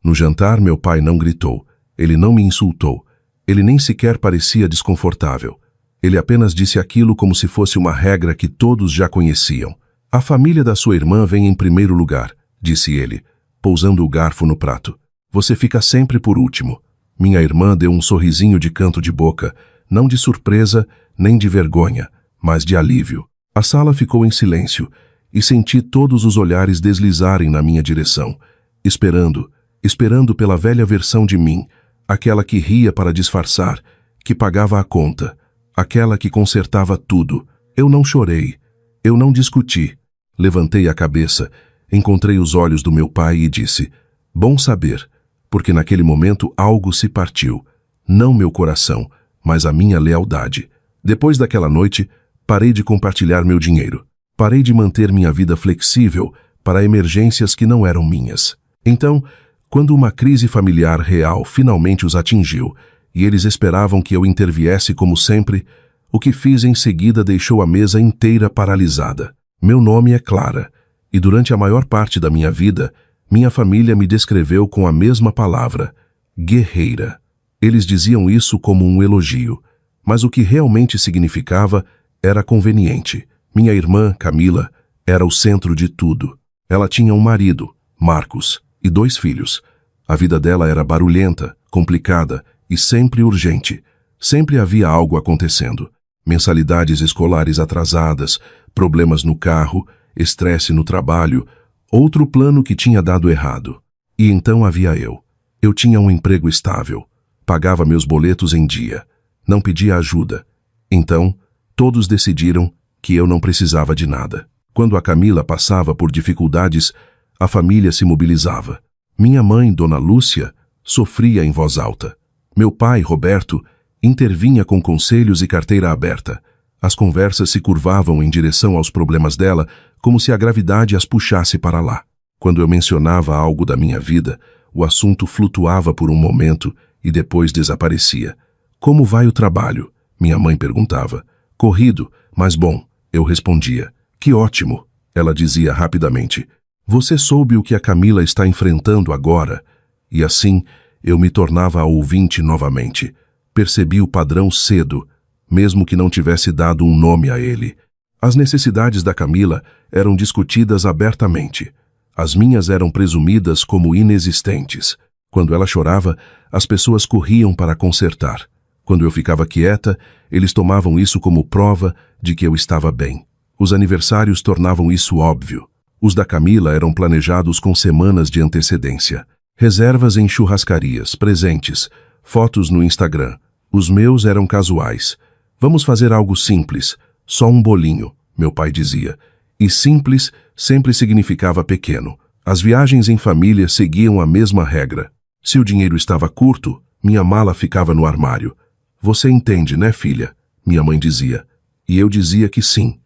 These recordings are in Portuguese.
No jantar, meu pai não gritou. Ele não me insultou. Ele nem sequer parecia desconfortável. Ele apenas disse aquilo como se fosse uma regra que todos já conheciam. A família da sua irmã vem em primeiro lugar, disse ele, pousando o garfo no prato. Você fica sempre por último. Minha irmã deu um sorrisinho de canto de boca, não de surpresa, nem de vergonha, mas de alívio. A sala ficou em silêncio, e senti todos os olhares deslizarem na minha direção, esperando pela velha versão de mim, aquela que ria para disfarçar, que pagava a conta, aquela que consertava tudo. Eu não chorei, eu não discuti. Levantei a cabeça, encontrei os olhos do meu pai e disse, bom saber, porque naquele momento algo se partiu, não meu coração, mas a minha lealdade. Depois daquela noite, parei de compartilhar meu dinheiro. Parei de manter minha vida flexível para emergências que não eram minhas. Então, quando uma crise familiar real finalmente os atingiu e eles esperavam que eu interviesse como sempre, o que fiz em seguida deixou a mesa inteira paralisada. Meu nome é Clara, e durante a maior parte da minha vida, minha família me descreveu com a mesma palavra, guerreira. Eles diziam isso como um elogio, mas o que realmente significava era conveniente. Minha irmã, Camila, era o centro de tudo. Ela tinha um marido, Marcos, e 2 filhos. A vida dela era barulhenta, complicada e sempre urgente. Sempre havia algo acontecendo. Mensalidades escolares atrasadas, problemas no carro, estresse no trabalho, outro plano que tinha dado errado. E então havia eu. Eu tinha um emprego estável, pagava meus boletos em dia, não pedia ajuda. Então, todos decidiram que eu não precisava de nada. Quando a Camila passava por dificuldades, a família se mobilizava. Minha mãe, Dona Lúcia, sofria em voz alta. Meu pai, Roberto, intervinha com conselhos e carteira aberta. As conversas se curvavam em direção aos problemas dela, como se a gravidade as puxasse para lá. Quando eu mencionava algo da minha vida, o assunto flutuava por um momento e depois desaparecia. Como vai o trabalho? Minha mãe perguntava. Corrido, mas bom, eu respondia. Que ótimo, ela dizia rapidamente. Você soube o que a Camila está enfrentando agora? E assim, eu me tornava a ouvinte novamente. Percebi o padrão cedo, mesmo que não tivesse dado um nome a ele. As necessidades da Camila eram discutidas abertamente. As minhas eram presumidas como inexistentes. Quando ela chorava, as pessoas corriam para consertar. Quando eu ficava quieta, eles tomavam isso como prova de que eu estava bem. Os aniversários tornavam isso óbvio. Os da Camila eram planejados com semanas de antecedência. Reservas em churrascarias, presentes, fotos no Instagram. Os meus eram casuais. Vamos fazer algo simples, só um bolinho, meu pai dizia. E simples sempre significava pequeno. As viagens em família seguiam a mesma regra. Se o dinheiro estava curto, minha mala ficava no armário. Você entende, né, filha? Minha mãe dizia. E eu dizia que sim.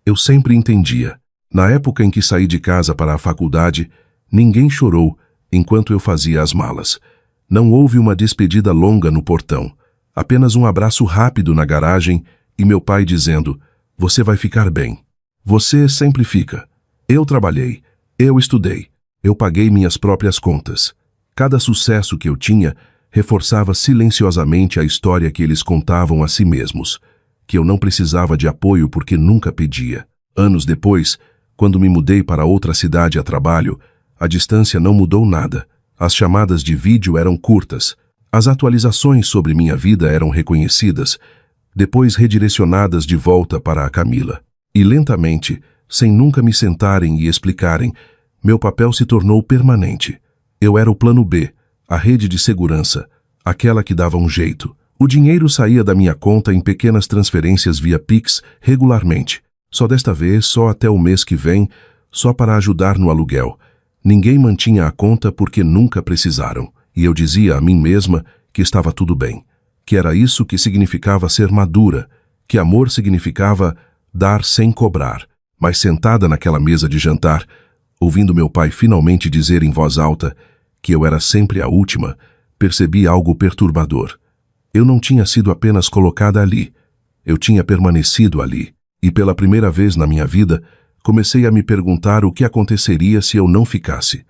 Eu sempre entendia. Na época em que saí de casa para a faculdade, ninguém chorou enquanto eu fazia as malas. Não houve uma despedida longa no portão. Apenas um abraço rápido na garagem e meu pai dizendo, você vai ficar bem. Você sempre fica. Eu trabalhei, eu estudei, eu paguei minhas próprias contas. Cada sucesso que eu tinha reforçava silenciosamente a história que eles contavam a si mesmos, que eu não precisava de apoio porque nunca pedia. Anos depois, quando me mudei para outra cidade a trabalho, a distância não mudou nada. As chamadas de vídeo eram curtas. As atualizações sobre minha vida eram reconhecidas, depois redirecionadas de volta para a Camila. E lentamente, sem nunca me sentarem e explicarem, meu papel se tornou permanente. Eu era o plano B, a rede de segurança, aquela que dava um jeito. O dinheiro saía da minha conta em pequenas transferências via Pix regularmente. Só desta vez, só até o mês que vem, só para ajudar no aluguel. Ninguém mantinha a conta porque nunca precisaram. E eu dizia a mim mesma que estava tudo bem. Que era isso que significava ser madura. Que amor significava dar sem cobrar. Mas sentada naquela mesa de jantar, ouvindo meu pai finalmente dizer em voz alta que eu era sempre a última, percebi algo perturbador. Eu não tinha sido apenas colocada ali. Eu tinha permanecido ali. E pela primeira vez na minha vida, comecei a me perguntar o que aconteceria se eu não ficasse.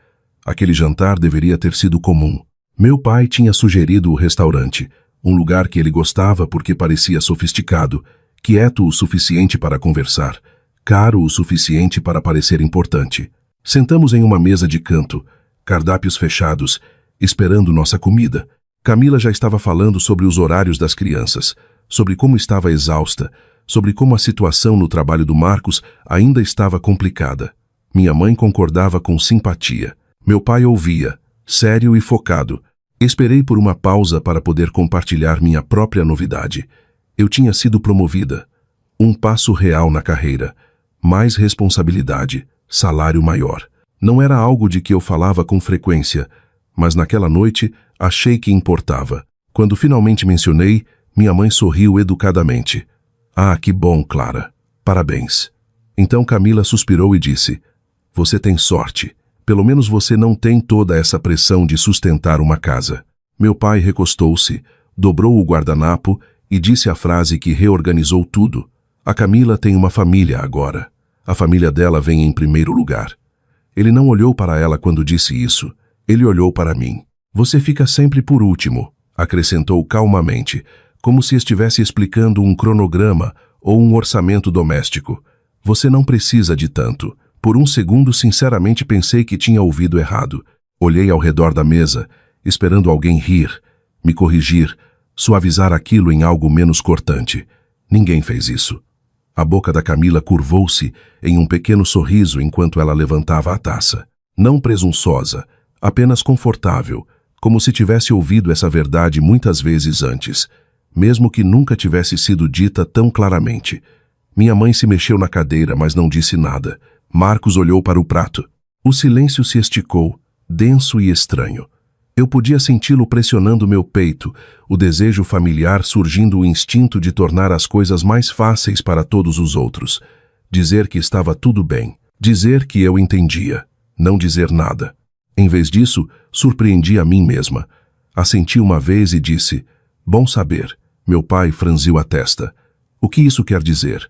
Aquele jantar deveria ter sido comum. Meu pai tinha sugerido o restaurante, um lugar que ele gostava porque parecia sofisticado, quieto o suficiente para conversar, caro o suficiente para parecer importante. Sentamos em uma mesa de canto, cardápios fechados, esperando nossa comida. Camila já estava falando sobre os horários das crianças, sobre como estava exausta, sobre como a situação no trabalho do Marcos ainda estava complicada. Minha mãe concordava com simpatia. Meu pai ouvia, sério e focado. Esperei por uma pausa para poder compartilhar minha própria novidade. Eu tinha sido promovida. Um passo real na carreira. Mais responsabilidade, salário maior. Não era algo de que eu falava com frequência, mas naquela noite achei que importava. Quando finalmente mencionei, minha mãe sorriu educadamente. Ah, que bom, Clara. Parabéns. Então Camila suspirou e disse: Você tem sorte. Pelo menos você não tem toda essa pressão de sustentar uma casa. Meu pai recostou-se, dobrou o guardanapo e disse a frase que reorganizou tudo. A Camila tem uma família agora. A família dela vem em primeiro lugar. Ele não olhou para ela quando disse isso. Ele olhou para mim. Você fica sempre por último, acrescentou calmamente, como se estivesse explicando um cronograma ou um orçamento doméstico. Você não precisa de tanto. Por um segundo, sinceramente, pensei que tinha ouvido errado. Olhei ao redor da mesa, esperando alguém rir, me corrigir, suavizar aquilo em algo menos cortante. Ninguém fez isso. A boca da Camila curvou-se em um pequeno sorriso enquanto ela levantava a taça. Não presunçosa, apenas confortável, como se tivesse ouvido essa verdade muitas vezes antes, mesmo que nunca tivesse sido dita tão claramente. Minha mãe se mexeu na cadeira, mas não disse nada. Marcos olhou para o prato. O silêncio se esticou, denso e estranho. Eu podia senti-lo pressionando meu peito, o desejo familiar surgindo o instinto de tornar as coisas mais fáceis para todos os outros. Dizer que estava tudo bem. Dizer que eu entendia. Não dizer nada. Em vez disso, surpreendi a mim mesma. Assenti uma vez e disse: Bom saber. Meu pai franziu a testa. O que isso quer dizer?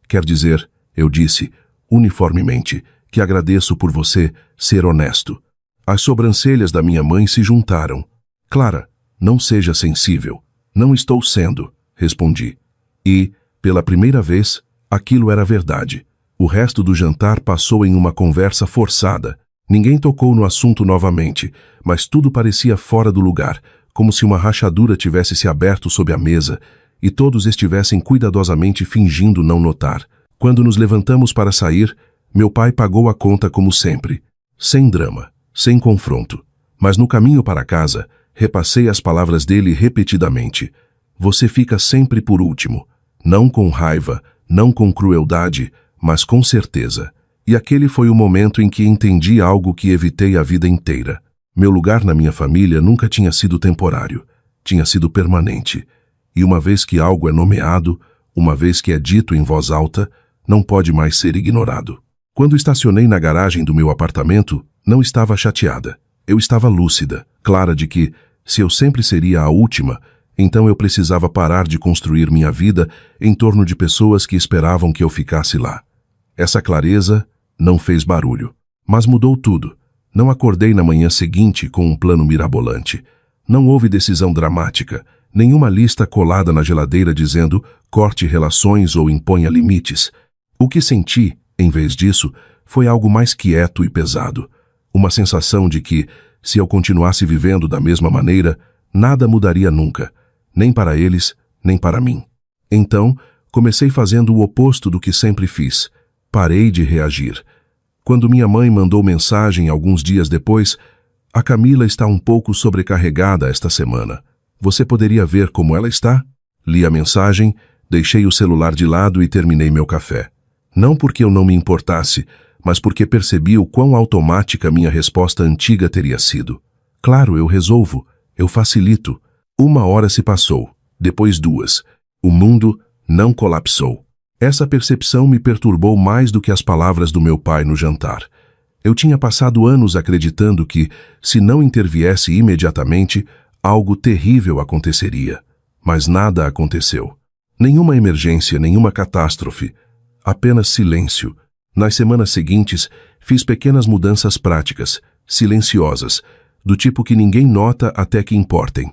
Quer dizer, eu disse, uniformemente, que agradeço por você ser honesto. As sobrancelhas da minha mãe se juntaram. Clara, não seja sensível. Não estou sendo, respondi. E, pela primeira vez, aquilo era verdade. O resto do jantar passou em uma conversa forçada. Ninguém tocou no assunto novamente, mas tudo parecia fora do lugar, como se uma rachadura tivesse se aberto sob a mesa e todos estivessem cuidadosamente fingindo não notar. Quando nos levantamos para sair, meu pai pagou a conta como sempre. Sem drama, sem confronto. Mas no caminho para casa, repassei as palavras dele repetidamente. Você fica sempre por último. Não com raiva, não com crueldade, mas com certeza. E aquele foi o momento em que entendi algo que evitei a vida inteira. Meu lugar na minha família nunca tinha sido temporário. Tinha sido permanente. E uma vez que algo é nomeado, uma vez que é dito em voz alta, não pode mais ser ignorado. Quando estacionei na garagem do meu apartamento, não estava chateada. Eu estava lúcida, clara de que, se eu sempre seria a última, então eu precisava parar de construir minha vida em torno de pessoas que esperavam que eu ficasse lá. Essa clareza não fez barulho, mas mudou tudo. Não acordei na manhã seguinte com um plano mirabolante. Não houve decisão dramática, nenhuma lista colada na geladeira dizendo corte relações ou imponha limites. O que senti, em vez disso, foi algo mais quieto e pesado. Uma sensação de que, se eu continuasse vivendo da mesma maneira, nada mudaria nunca, nem para eles, nem para mim. Então, comecei fazendo o oposto do que sempre fiz. Parei de reagir. Quando minha mãe mandou mensagem alguns dias depois, a Camila está um pouco sobrecarregada esta semana. Você poderia ver como ela está? Li a mensagem, deixei o celular de lado e terminei meu café. Não porque eu não me importasse, mas porque percebi o quão automática minha resposta antiga teria sido. Claro, eu resolvo, eu facilito. 1 hora se passou, depois 2. O mundo não colapsou. Essa percepção me perturbou mais do que as palavras do meu pai no jantar. Eu tinha passado anos acreditando que, se não interviesse imediatamente, algo terrível aconteceria. Mas nada aconteceu. Nenhuma emergência, nenhuma catástrofe. Apenas silêncio. Nas semanas seguintes, fiz pequenas mudanças práticas, silenciosas, do tipo que ninguém nota até que importem.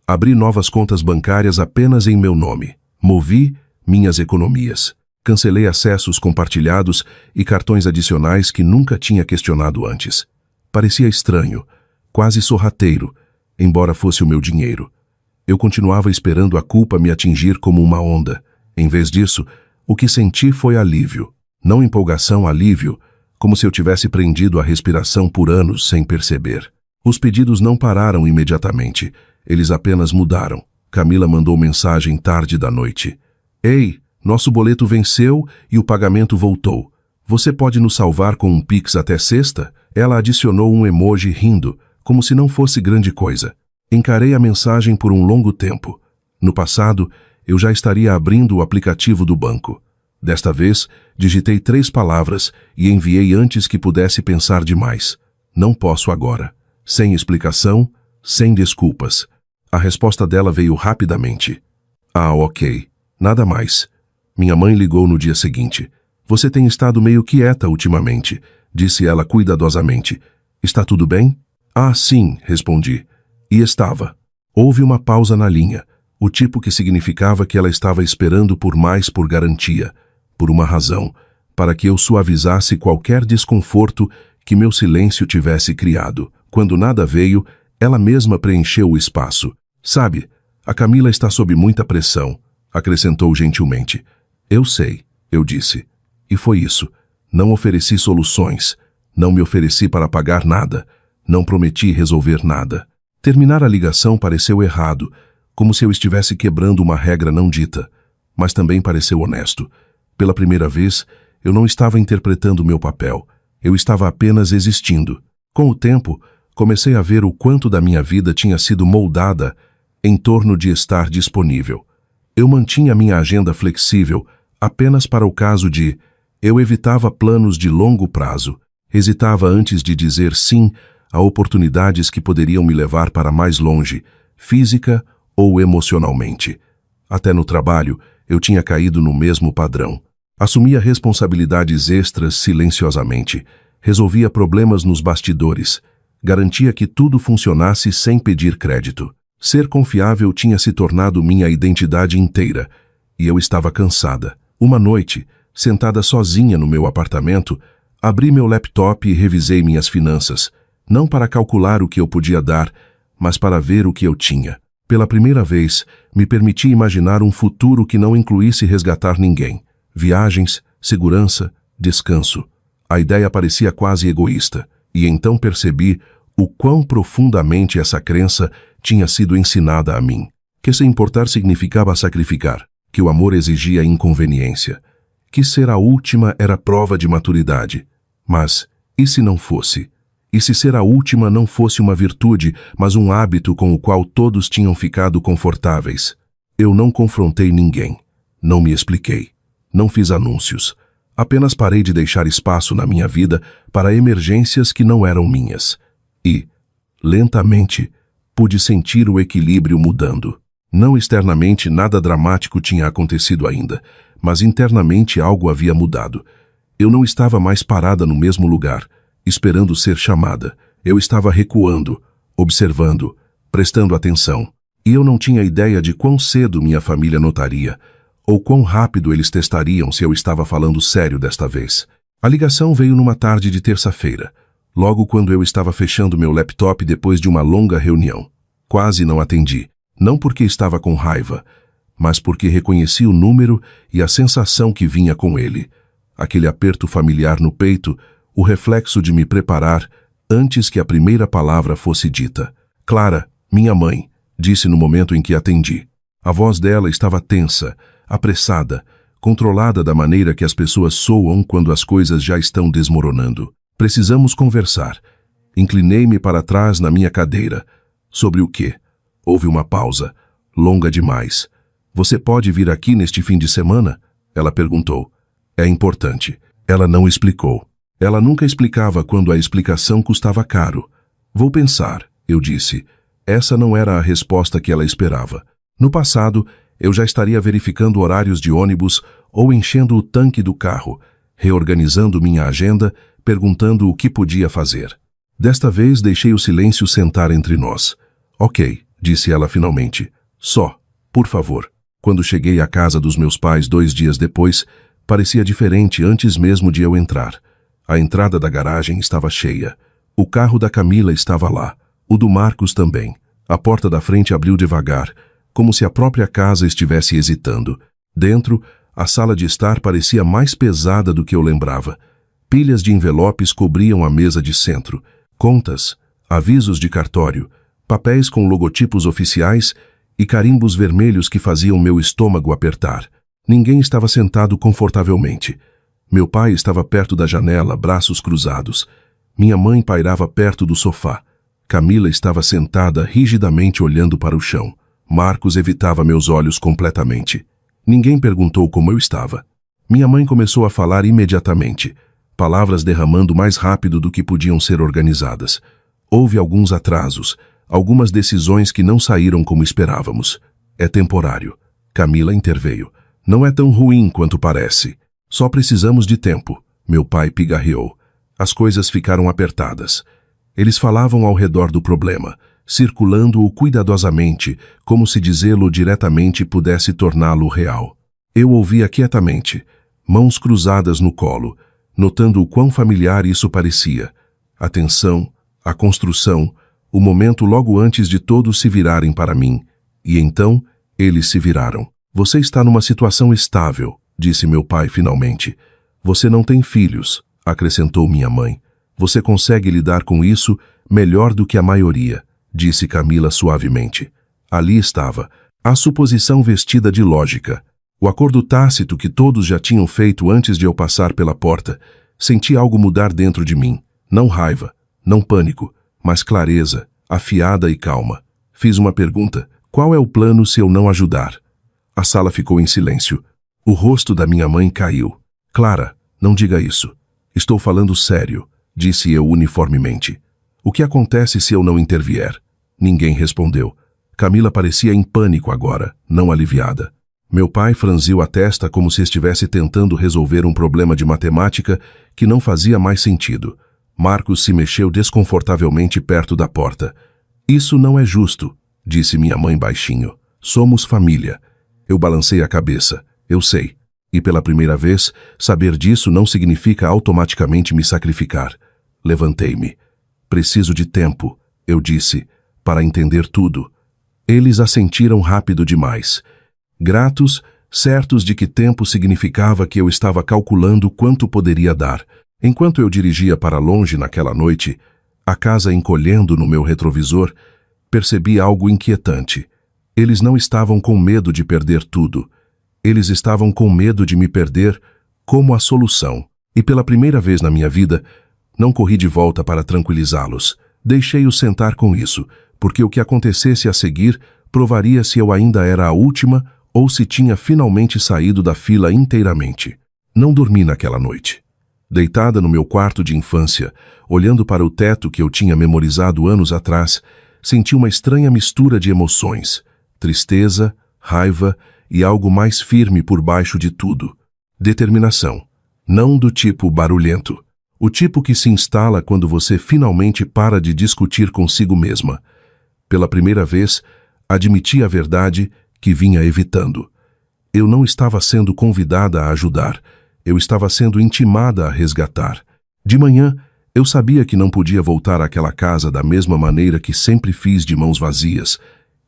Abri novas contas bancárias apenas em meu nome. Movi minhas economias. Cancelei acessos compartilhados e cartões adicionais que nunca tinha questionado antes. Parecia estranho, quase sorrateiro, embora fosse o meu dinheiro. Eu continuava esperando a culpa me atingir como uma onda. Em vez disso, o que senti foi alívio. Não empolgação, alívio, como se eu tivesse prendido a respiração por anos sem perceber. Os pedidos não pararam imediatamente. Eles apenas mudaram. Camila mandou mensagem tarde da noite. Ei, nosso boleto venceu e o pagamento voltou. Você pode nos salvar com um Pix até sexta? Ela adicionou um emoji rindo, como se não fosse grande coisa. Encarei a mensagem por um longo tempo. No passado, eu já estaria abrindo o aplicativo do banco. Desta vez, digitei 3 palavras e enviei antes que pudesse pensar demais. Não posso agora. Sem explicação, sem desculpas. A resposta dela veio rapidamente. Ah, ok. Nada mais. Minha mãe ligou no dia seguinte. Você tem estado meio quieta ultimamente, disse ela cuidadosamente. Está tudo bem? Ah, sim, respondi. E estava. Houve uma pausa na linha, o tipo que significava que ela estava esperando por mais por garantia, por uma razão, para que eu suavizasse qualquer desconforto que meu silêncio tivesse criado. Quando nada veio, ela mesma preencheu o espaço. Sabe, a Camila está sob muita pressão, acrescentou gentilmente. Eu sei, eu disse. E foi isso. Não ofereci soluções. Não me ofereci para pagar nada. Não prometi resolver nada. Terminar a ligação pareceu errado, como se eu estivesse quebrando uma regra não dita. Mas também pareceu honesto. Pela primeira vez, eu não estava interpretando meu papel. Eu estava apenas existindo. Com o tempo, comecei a ver o quanto da minha vida tinha sido moldada em torno de estar disponível. Eu mantinha minha agenda flexível apenas para o caso de... Eu evitava planos de longo prazo. Hesitava antes de dizer sim a oportunidades que poderiam me levar para mais longe, física ou emocionalmente. Até no trabalho, eu tinha caído no mesmo padrão. Assumia responsabilidades extras silenciosamente. Resolvia problemas nos bastidores. Garantia que tudo funcionasse sem pedir crédito. Ser confiável tinha se tornado minha identidade inteira, e eu estava cansada. Uma noite, sentada sozinha no meu apartamento, abri meu laptop e revisei minhas finanças, não para calcular o que eu podia dar, mas para ver o que eu tinha. Pela primeira vez, me permiti imaginar um futuro que não incluísse resgatar ninguém. Viagens, segurança, descanso. A ideia parecia quase egoísta, e então percebi o quão profundamente essa crença tinha sido ensinada a mim. Que se importar significava sacrificar, que o amor exigia inconveniência, que ser a última era prova de maturidade. Mas, e se não fosse? E se ser a última não fosse uma virtude, mas um hábito com o qual todos tinham ficado confortáveis? Eu não confrontei ninguém, não me expliquei, não fiz anúncios. Apenas parei de deixar espaço na minha vida para emergências que não eram minhas. E, lentamente, pude sentir o equilíbrio mudando. Não externamente nada dramático tinha acontecido ainda, mas internamente algo havia mudado. Eu não estava mais parada no mesmo lugar, esperando ser chamada. Eu estava recuando, observando, prestando atenção. E eu não tinha ideia de quão cedo minha família notaria, ou quão rápido eles testariam se eu estava falando sério desta vez. A ligação veio numa tarde de terça-feira, logo quando eu estava fechando meu laptop depois de uma longa reunião. Quase não atendi, não porque estava com raiva, mas porque reconheci o número e a sensação que vinha com ele. Aquele aperto familiar no peito, o reflexo de me preparar antes que a primeira palavra fosse dita. Clara, minha mãe, disse no momento em que atendi. A voz dela estava tensa, apressada, controlada da maneira que as pessoas soam quando as coisas já estão desmoronando. Precisamos conversar. Inclinei-me para trás na minha cadeira. Sobre o quê? Houve uma pausa, longa demais. Você pode vir aqui neste fim de semana? Ela perguntou. É importante. Ela não explicou. Ela nunca explicava quando a explicação custava caro. Vou pensar, eu disse. Essa não era a resposta que ela esperava. No passado, eu já estaria verificando horários de ônibus ou enchendo o tanque do carro, reorganizando minha agenda, perguntando o que podia fazer. Desta vez deixei o silêncio sentar entre nós. Ok, disse ela finalmente. Só, por favor. Quando cheguei à casa dos meus pais 2 dias depois, parecia diferente antes mesmo de eu entrar. A entrada da garagem estava cheia. O carro da Camila estava lá. O do Marcos também. A porta da frente abriu devagar, como se a própria casa estivesse hesitando. Dentro, a sala de estar parecia mais pesada do que eu lembrava. Pilhas de envelopes cobriam a mesa de centro. Contas, avisos de cartório, papéis com logotipos oficiais e carimbos vermelhos que faziam meu estômago apertar. Ninguém estava sentado confortavelmente. Meu pai estava perto da janela, braços cruzados. Minha mãe pairava perto do sofá. Camila estava sentada rigidamente olhando para o chão. Marcos evitava meus olhos completamente. Ninguém perguntou como eu estava. Minha mãe começou a falar imediatamente, palavras derramando mais rápido do que podiam ser organizadas. Houve alguns atrasos, algumas decisões que não saíram como esperávamos. É temporário. Camila interveio. Não é tão ruim quanto parece. Só precisamos de tempo. Meu pai pigarreou. As coisas ficaram apertadas. Eles falavam ao redor do problema, circulando-o cuidadosamente, como se dizê-lo diretamente pudesse torná-lo real. Eu ouvia quietamente, mãos cruzadas no colo, notando o quão familiar isso parecia. A tensão, a construção, o momento logo antes de todos se virarem para mim. E então, eles se viraram. Você está numa situação estável, disse meu pai finalmente. Você não tem filhos, acrescentou minha mãe. Você consegue lidar com isso melhor do que a maioria, disse Camila suavemente. Ali estava, a suposição vestida de lógica. O acordo tácito que todos já tinham feito antes de eu passar pela porta. Senti algo mudar dentro de mim. Não raiva, não pânico, mas clareza, afiada e calma. Fiz uma pergunta. Qual é o plano se eu não ajudar? A sala ficou em silêncio. O rosto da minha mãe caiu. Clara, não diga isso. Estou falando sério, disse eu uniformemente. O que acontece se eu não intervier? Ninguém respondeu. Camila parecia em pânico agora, não aliviada. Meu pai franziu a testa como se estivesse tentando resolver um problema de matemática que não fazia mais sentido. Marcos se mexeu desconfortavelmente perto da porta. Isso não é justo, disse minha mãe baixinho. Somos família. Eu balancei a cabeça. Eu sei. E pela primeira vez, saber disso não significa automaticamente me sacrificar. Levantei-me. Preciso de tempo, eu disse, para entender tudo. Eles assentiram rápido demais. Gratos, certos de que tempo significava que eu estava calculando quanto poderia dar. Enquanto eu dirigia para longe naquela noite, a casa encolhendo no meu retrovisor, percebi algo inquietante. Eles não estavam com medo de perder tudo. Eles estavam com medo de me perder como a solução. E pela primeira vez na minha vida, não corri de volta para tranquilizá-los. Deixei-os sentar com isso, porque o que acontecesse a seguir provaria se eu ainda era a última ou se tinha finalmente saído da fila inteiramente. Não dormi naquela noite. Deitada no meu quarto de infância, olhando para o teto que eu tinha memorizado anos atrás, senti uma estranha mistura de emoções, tristeza, raiva e algo mais firme por baixo de tudo. Determinação. Não do tipo barulhento. O tipo que se instala quando você finalmente para de discutir consigo mesma. Pela primeira vez, admiti a verdade que vinha evitando. Eu não estava sendo convidada a ajudar, eu estava sendo intimada a resgatar. De manhã, eu sabia que não podia voltar àquela casa da mesma maneira que sempre fiz de mãos vazias,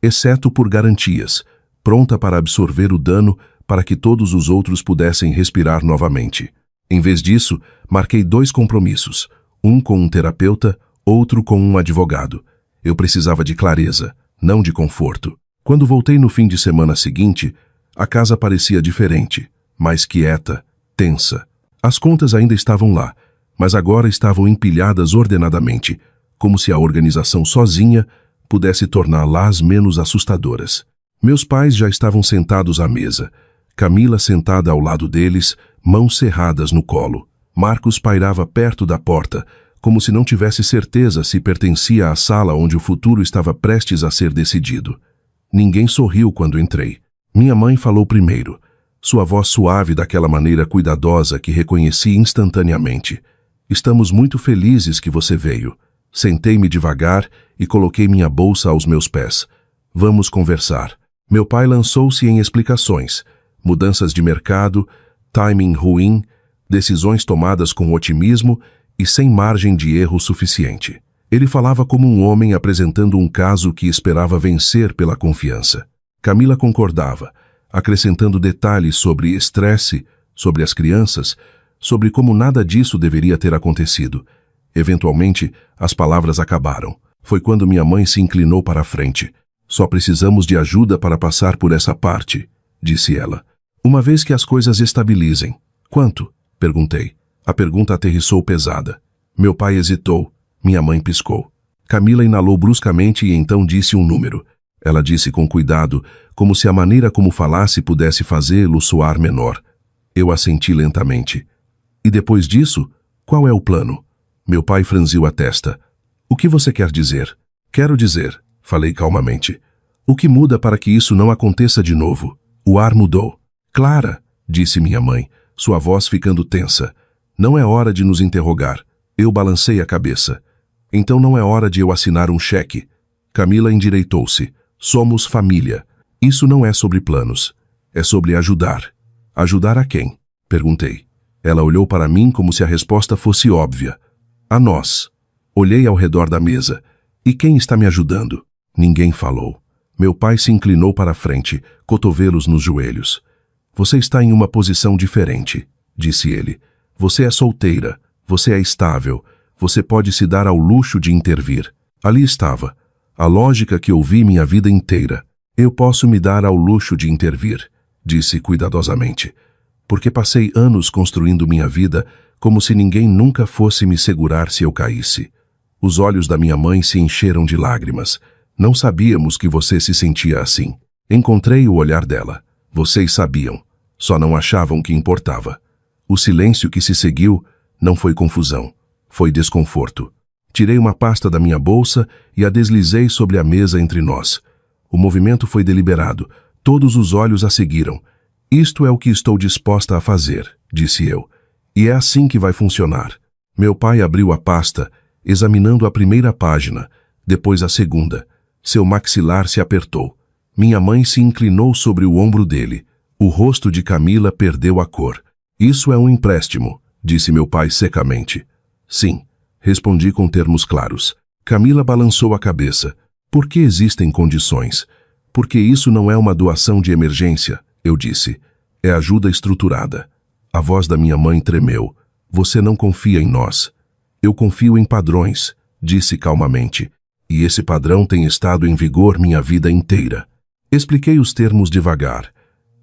exceto por garantias, pronta para absorver o dano para que todos os outros pudessem respirar novamente. Em vez disso, marquei 2 compromissos, um com um terapeuta, outro com um advogado. Eu precisava de clareza, não de conforto. Quando voltei no fim de semana seguinte, a casa parecia diferente, mais quieta, tensa. As contas ainda estavam lá, mas agora estavam empilhadas ordenadamente, como se a organização sozinha pudesse torná-las menos assustadoras. Meus pais já estavam sentados à mesa, Camila sentada ao lado deles, mãos cerradas no colo. Marcos pairava perto da porta, como se não tivesse certeza se pertencia à sala onde o futuro estava prestes a ser decidido. Ninguém sorriu quando entrei. Minha mãe falou primeiro, sua voz suave daquela maneira cuidadosa que reconheci instantaneamente. Estamos muito felizes que você veio. Sentei-me devagar e coloquei minha bolsa aos meus pés. Vamos conversar. Meu pai lançou-se em explicações. Mudanças de mercado, timing ruim, decisões tomadas com otimismo e sem margem de erro suficiente. Ele falava como um homem apresentando um caso que esperava vencer pela confiança. Camila concordava, acrescentando detalhes sobre estresse, sobre as crianças, sobre como nada disso deveria ter acontecido. Eventualmente, as palavras acabaram. Foi quando minha mãe se inclinou para a frente. Só precisamos de ajuda para passar por essa parte, disse ela. Uma vez que as coisas estabilizem. Quanto? Perguntei. A pergunta aterrissou pesada. Meu pai hesitou. Minha mãe piscou. Camila inalou bruscamente e então disse um número. Ela disse com cuidado, como se a maneira como falasse pudesse fazê-lo soar menor. Eu assenti lentamente. E depois disso, qual é o plano? Meu pai franziu a testa. O que você quer dizer? Quero dizer, falei calmamente. O que muda para que isso não aconteça de novo? O ar mudou. Clara, disse minha mãe, sua voz ficando tensa. Não é hora de nos interrogar. Eu balancei a cabeça. Então não é hora de eu assinar um cheque. Camila endireitou-se. Somos família. Isso não é sobre planos. É sobre ajudar. Ajudar a quem? Perguntei. Ela olhou para mim como se a resposta fosse óbvia. A nós. Olhei ao redor da mesa. E quem está me ajudando? Ninguém falou. Meu pai se inclinou para a frente, cotovelos nos joelhos. Você está em uma posição diferente, disse ele. Você é solteira. Você é estável. Você pode se dar ao luxo de intervir. Ali estava. A lógica que ouvi minha vida inteira. Eu posso me dar ao luxo de intervir, disse cuidadosamente. Porque passei anos construindo minha vida como se ninguém nunca fosse me segurar se eu caísse. Os olhos da minha mãe se encheram de lágrimas. Não sabíamos que você se sentia assim. Encontrei o olhar dela. Vocês sabiam. Só não achavam que importava. O silêncio que se seguiu não foi confusão. Foi desconforto. Tirei uma pasta da minha bolsa e a deslizei sobre a mesa entre nós. O movimento foi deliberado. Todos os olhos a seguiram. Isto é o que estou disposta a fazer, disse eu. E é assim que vai funcionar. Meu pai abriu a pasta, examinando a primeira página, depois a segunda. Seu maxilar se apertou. Minha mãe se inclinou sobre o ombro dele. O rosto de Camila perdeu a cor. Isso é um empréstimo, disse meu pai secamente. Sim, respondi com termos claros. Camila balançou a cabeça. Por que existem condições? Porque isso não é uma doação de emergência, eu disse. É ajuda estruturada. A voz da minha mãe tremeu. Você não confia em nós. Eu confio em padrões, disse calmamente. E esse padrão tem estado em vigor minha vida inteira. Expliquei os termos devagar.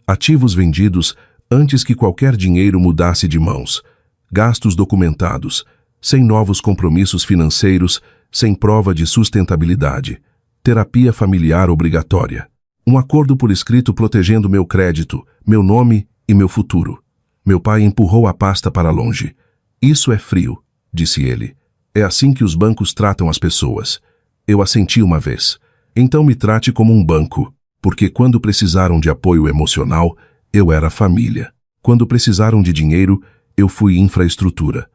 Ativos vendidos antes que qualquer dinheiro mudasse de mãos. Gastos documentados, sem novos compromissos financeiros, sem prova de sustentabilidade. Terapia familiar obrigatória. Um acordo por escrito protegendo meu crédito, meu nome e meu futuro. Meu pai empurrou a pasta para longe. Isso é frio, disse ele. É assim que os bancos tratam as pessoas. Eu assenti uma vez. Então me trate como um banco, porque quando precisaram de apoio emocional, eu era família. Quando precisaram de dinheiro, eu fui infraestrutura.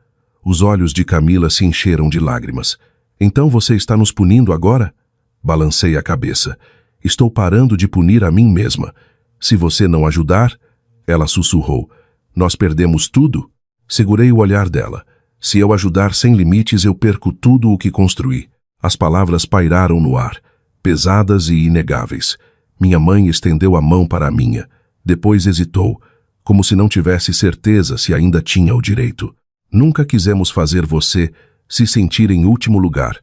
Os olhos de Camila se encheram de lágrimas. Então você está nos punindo agora? Balancei a cabeça. Estou parando de punir a mim mesma. Se você não ajudar, ela sussurrou. Nós perdemos tudo? Segurei o olhar dela. Se eu ajudar sem limites, eu perco tudo o que construí. As palavras pairaram no ar, pesadas e inegáveis. Minha mãe estendeu a mão para a minha. Depois hesitou, como se não tivesse certeza se ainda tinha o direito. Nunca quisemos fazer você se sentir em último lugar.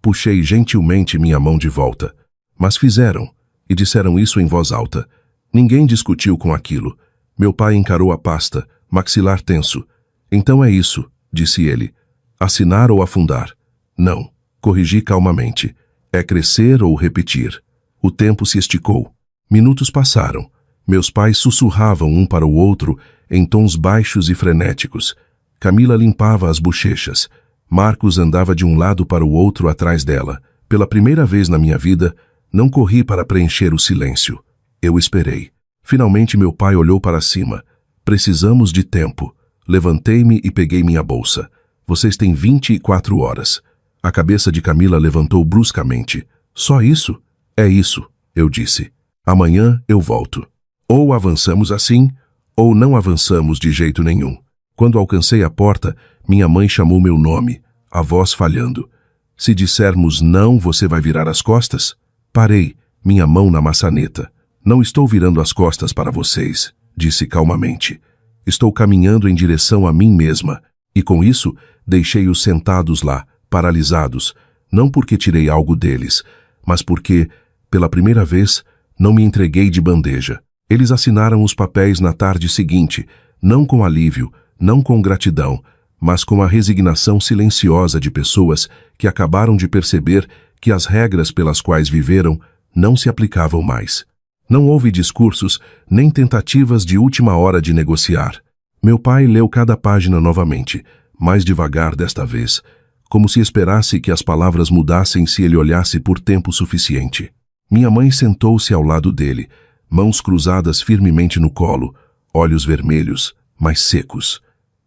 Puxei gentilmente minha mão de volta. Mas fizeram, e disseram isso em voz alta. Ninguém discutiu com aquilo. Meu pai encarou a pasta, maxilar tenso. Então é isso, disse ele. Assinar ou afundar? Não, corrigi calmamente. É crescer ou repetir. O tempo se esticou. Minutos passaram. Meus pais sussurravam um para o outro em tons baixos e frenéticos. Camila limpava as bochechas. Marcos andava de um lado para o outro atrás dela. Pela primeira vez na minha vida, não corri para preencher o silêncio. Eu esperei. Finalmente meu pai olhou para cima. Precisamos de tempo. Levantei-me e peguei minha bolsa. Vocês têm 24 horas. A cabeça de Camila levantou bruscamente. Só isso? É isso, eu disse. Amanhã eu volto. Ou avançamos assim, ou não avançamos de jeito nenhum. Quando alcancei a porta, minha mãe chamou meu nome, a voz falhando. Se dissermos não, você vai virar as costas? Parei, minha mão na maçaneta. Não estou virando as costas para vocês, disse calmamente. Estou caminhando em direção a mim mesma, e com isso deixei-os sentados lá, paralisados, não porque tirei algo deles, mas porque, pela primeira vez, não me entreguei de bandeja. Eles assinaram os papéis na tarde seguinte, não com alívio, não com gratidão, mas com a resignação silenciosa de pessoas que acabaram de perceber que as regras pelas quais viveram não se aplicavam mais. Não houve discursos, nem tentativas de última hora de negociar. Meu pai leu cada página novamente, mais devagar desta vez, como se esperasse que as palavras mudassem se ele olhasse por tempo suficiente. Minha mãe sentou-se ao lado dele, mãos cruzadas firmemente no colo, olhos vermelhos, mas secos.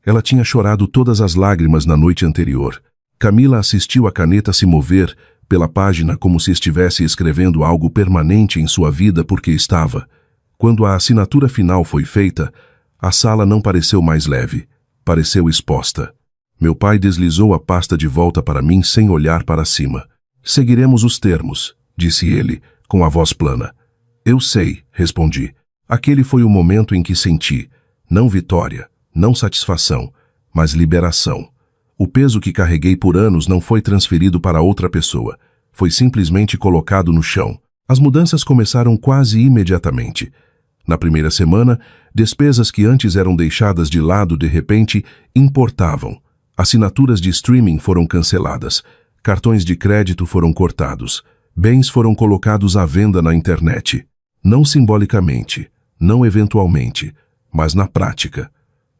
Ela tinha chorado todas as lágrimas na noite anterior. Camila assistiu a caneta se mover pela página como se estivesse escrevendo algo permanente em sua vida porque estava. Quando a assinatura final foi feita, a sala não pareceu mais leve, pareceu exposta. Meu pai deslizou a pasta de volta para mim sem olhar para cima. Seguiremos os termos, disse ele, com a voz plana. Eu sei, respondi. Aquele foi o momento em que senti, não vitória, não satisfação, mas liberação. O peso que carreguei por anos não foi transferido para outra pessoa. Foi simplesmente colocado no chão. As mudanças começaram quase imediatamente. Na primeira semana, despesas que antes eram deixadas de lado de repente importavam. Assinaturas de streaming foram canceladas. Cartões de crédito foram cortados. Bens foram colocados à venda na internet. Não simbolicamente, não eventualmente, mas na prática.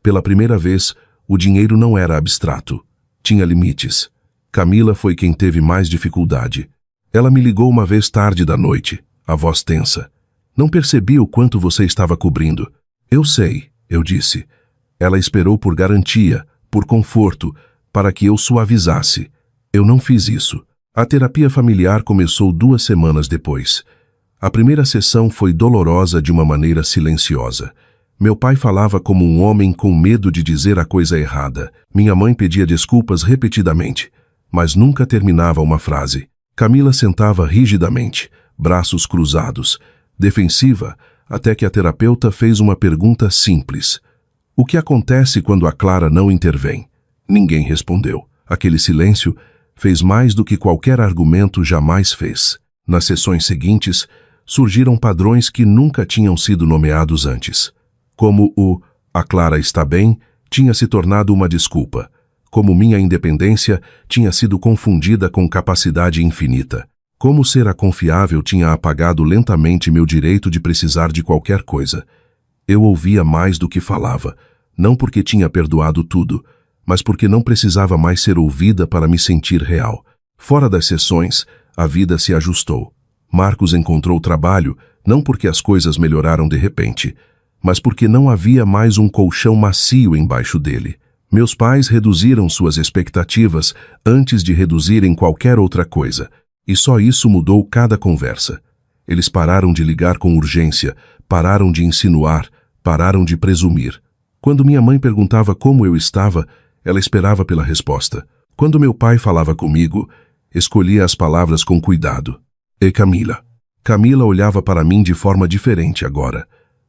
Pela primeira vez, o dinheiro não era abstrato. Tinha limites. Camila foi quem teve mais dificuldade. Ela me ligou uma vez tarde da noite, a voz tensa. Não percebi o quanto você estava cobrindo. Eu sei, eu disse. Ela esperou por garantia, por conforto, para que eu suavizasse. Eu não fiz isso. A terapia familiar começou 2 semanas depois. A primeira sessão foi dolorosa de uma maneira silenciosa. Meu pai falava como um homem com medo de dizer a coisa errada. Minha mãe pedia desculpas repetidamente, mas nunca terminava uma frase. Camila sentava rigidamente, braços cruzados, defensiva, até que a terapeuta fez uma pergunta simples. O que acontece quando a Clara não intervém? Ninguém respondeu. Aquele silêncio fez mais do que qualquer argumento jamais fez. Nas sessões seguintes, surgiram padrões que nunca tinham sido nomeados antes. Como o "a Clara está bem" tinha se tornado uma desculpa. Como minha independência tinha sido confundida com capacidade infinita. Como ser a confiável tinha apagado lentamente meu direito de precisar de qualquer coisa. Eu ouvia mais do que falava, não porque tinha perdoado tudo, mas porque não precisava mais ser ouvida para me sentir real. Fora das sessões, a vida se ajustou. Marcos encontrou trabalho, não porque as coisas melhoraram de repente, mas porque não havia mais um colchão macio embaixo dele. Meus pais reduziram suas expectativas antes de reduzirem qualquer outra coisa, e só isso mudou cada conversa. Eles pararam de ligar com urgência, pararam de insinuar, pararam de presumir. Quando minha mãe perguntava como eu estava, ela esperava pela resposta. Quando meu pai falava comigo, escolhia as palavras com cuidado. E Camila? Camila olhava para mim de forma diferente agora.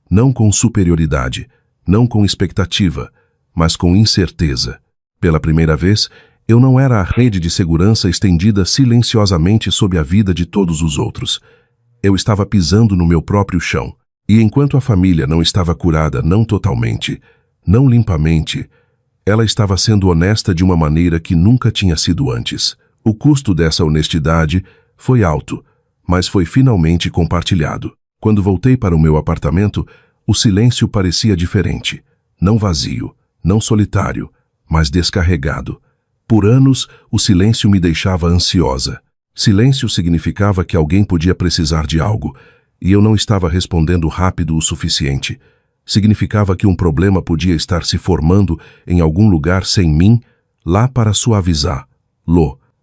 Não com superioridade, não com expectativa, mas com incerteza. Pela primeira vez, eu não era a rede de segurança estendida silenciosamente sob a vida de todos os outros. Eu estava pisando no meu próprio chão. E enquanto a família não estava curada, não totalmente, não limpamente, ela estava sendo honesta de uma maneira que nunca tinha sido antes. O custo dessa honestidade foi alto, mas foi finalmente compartilhado. Quando voltei para o meu apartamento, o silêncio parecia diferente. Não vazio, não solitário, mas descarregado. Por anos, o silêncio me deixava ansiosa. Silêncio significava que alguém podia precisar de algo, e eu não estava respondendo rápido o suficiente. Significava que um problema podia estar se formando em algum lugar sem mim, lá para suavizar.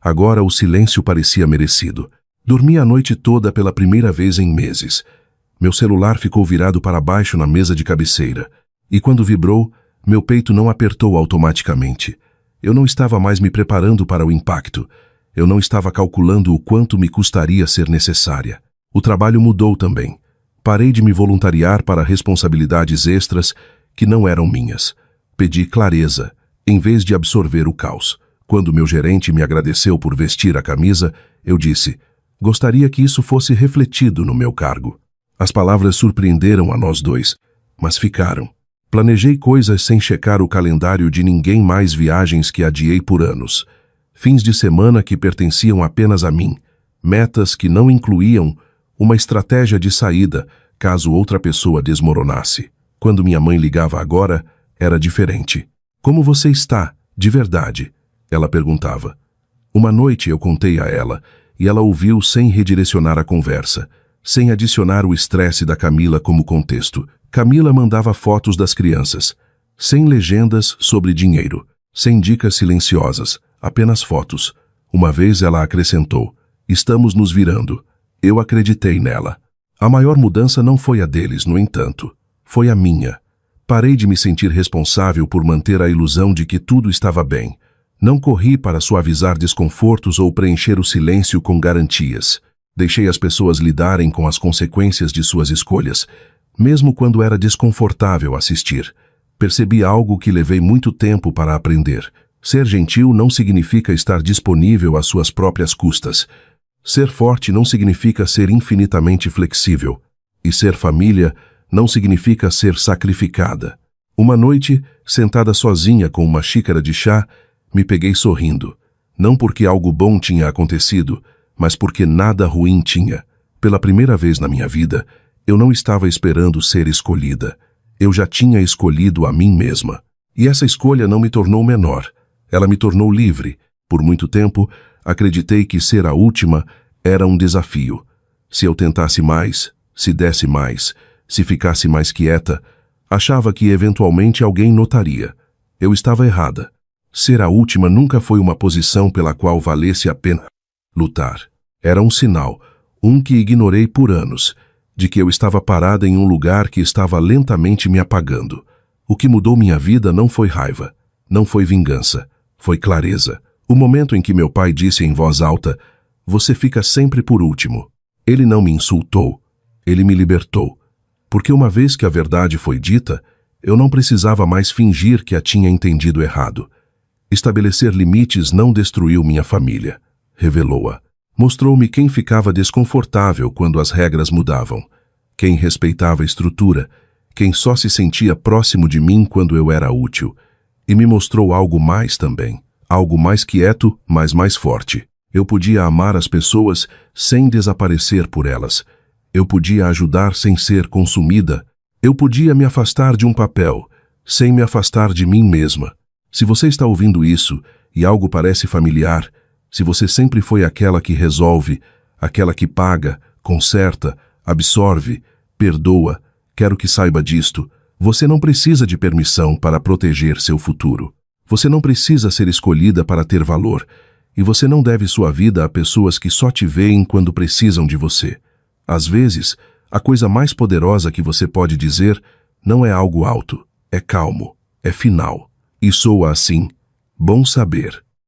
Agora o silêncio parecia merecido. Dormi a noite toda pela primeira vez em meses. Meu celular ficou virado para baixo na mesa de cabeceira. E quando vibrou, meu peito não apertou automaticamente. Eu não estava mais me preparando para o impacto. Eu não estava calculando o quanto me custaria ser necessária. O trabalho mudou também. Parei de me voluntariar para responsabilidades extras que não eram minhas. Pedi clareza, em vez de absorver o caos. Quando meu gerente me agradeceu por vestir a camisa, eu disse: gostaria que isso fosse refletido no meu cargo. As palavras surpreenderam a nós dois, mas ficaram. Planejei coisas sem checar o calendário de ninguém, mais viagens que adiei por anos. Fins de semana que pertenciam apenas a mim. Metas que não incluíam uma estratégia de saída caso outra pessoa desmoronasse. Quando minha mãe ligava agora, era diferente. Como você está, de verdade? Ela perguntava. Uma noite eu contei a ela, e ela ouviu sem redirecionar a conversa, sem adicionar o estresse da Camila como contexto. Camila mandava fotos das crianças, sem legendas sobre dinheiro, sem dicas silenciosas, apenas fotos. Uma vez ela acrescentou: estamos nos virando. Eu acreditei nela. A maior mudança não foi a deles, no entanto. Foi a minha. Parei de me sentir responsável por manter a ilusão de que tudo estava bem. Não corri para suavizar desconfortos ou preencher o silêncio com garantias. Deixei as pessoas lidarem com as consequências de suas escolhas, mesmo quando era desconfortável assistir. Percebi algo que levei muito tempo para aprender. Ser gentil não significa estar disponível às suas próprias custas. Ser forte não significa ser infinitamente flexível. E ser família não significa ser sacrificada. Uma noite, sentada sozinha com uma xícara de chá, me peguei sorrindo. Não porque algo bom tinha acontecido, mas porque nada ruim tinha. Pela primeira vez na minha vida, eu não estava esperando ser escolhida. Eu já tinha escolhido a mim mesma. E essa escolha não me tornou menor. Ela me tornou livre. Por muito tempo, acreditei que ser a última era um desafio. Se eu tentasse mais, se desse mais, se ficasse mais quieta, achava que eventualmente alguém notaria. Eu estava errada. Ser a última nunca foi uma posição pela qual valesse a pena lutar. Era um sinal, um que ignorei por anos, de que eu estava parada em um lugar que estava lentamente me apagando. O que mudou minha vida não foi raiva, não foi vingança, foi clareza. O momento em que meu pai disse em voz alta: você fica sempre por último. Ele não me insultou, ele me libertou. Porque uma vez que a verdade foi dita, eu não precisava mais fingir que a tinha entendido errado. Estabelecer limites não destruiu minha família, revelou-a. Mostrou-me quem ficava desconfortável quando as regras mudavam, quem respeitava a estrutura, quem só se sentia próximo de mim quando eu era útil. E me mostrou algo mais também, algo mais quieto, mas mais forte. Eu podia amar as pessoas sem desaparecer por elas. Eu podia ajudar sem ser consumida. Eu podia me afastar de um papel, sem me afastar de mim mesma. Se você está ouvindo isso e algo parece familiar, se você sempre foi aquela que resolve, aquela que paga, conserta, absorve, perdoa, quero que saiba disto. Você não precisa de permissão para proteger seu futuro. Você não precisa ser escolhida para ter valor. E você não deve sua vida a pessoas que só te veem quando precisam de você. Às vezes, a coisa mais poderosa que você pode dizer não é algo alto, é calmo, é final. E soa assim: bom saber.